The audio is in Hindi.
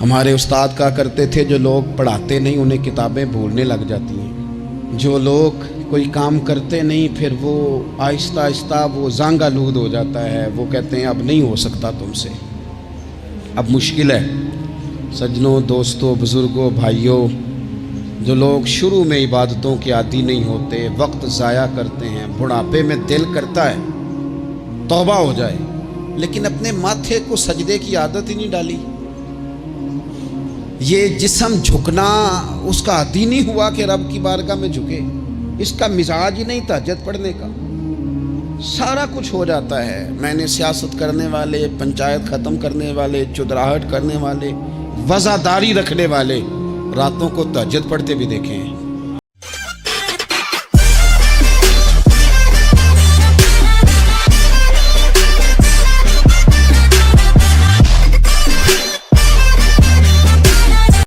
हमारे उस्ताद कहा करते थे, जो लोग पढ़ाते नहीं उन्हें किताबें भूलने लग जाती हैं। जो लोग कोई काम करते नहीं फिर वो आहिस्ता आहिस्ता वो जांग आलूद हो जाता है। वो कहते हैं अब नहीं हो सकता तुमसे, अब मुश्किल है। सज्जनों, दोस्तों, बुज़ुर्गों, भाइयों, जो लोग शुरू में इबादतों के आदी नहीं होते, वक्त ज़ाया करते हैं, बुढ़ापे में दिल करता है तौबा हो जाए, लेकिन अपने माथे को सजदे की आदत ही नहीं डाली। ये जिस्म झुकना उसका आदी नहीं हुआ कि रब की बारगाह में झुके। इसका मिजाज ही नहीं तहज्जुद पढ़ने का। सारा कुछ हो जाता है। मैंने सियासत करने वाले, पंचायत ख़त्म करने वाले, चुदराहट करने वाले, वज़ादारी रखने वाले रातों को तहज्जुद पढ़ते भी देखे हैं।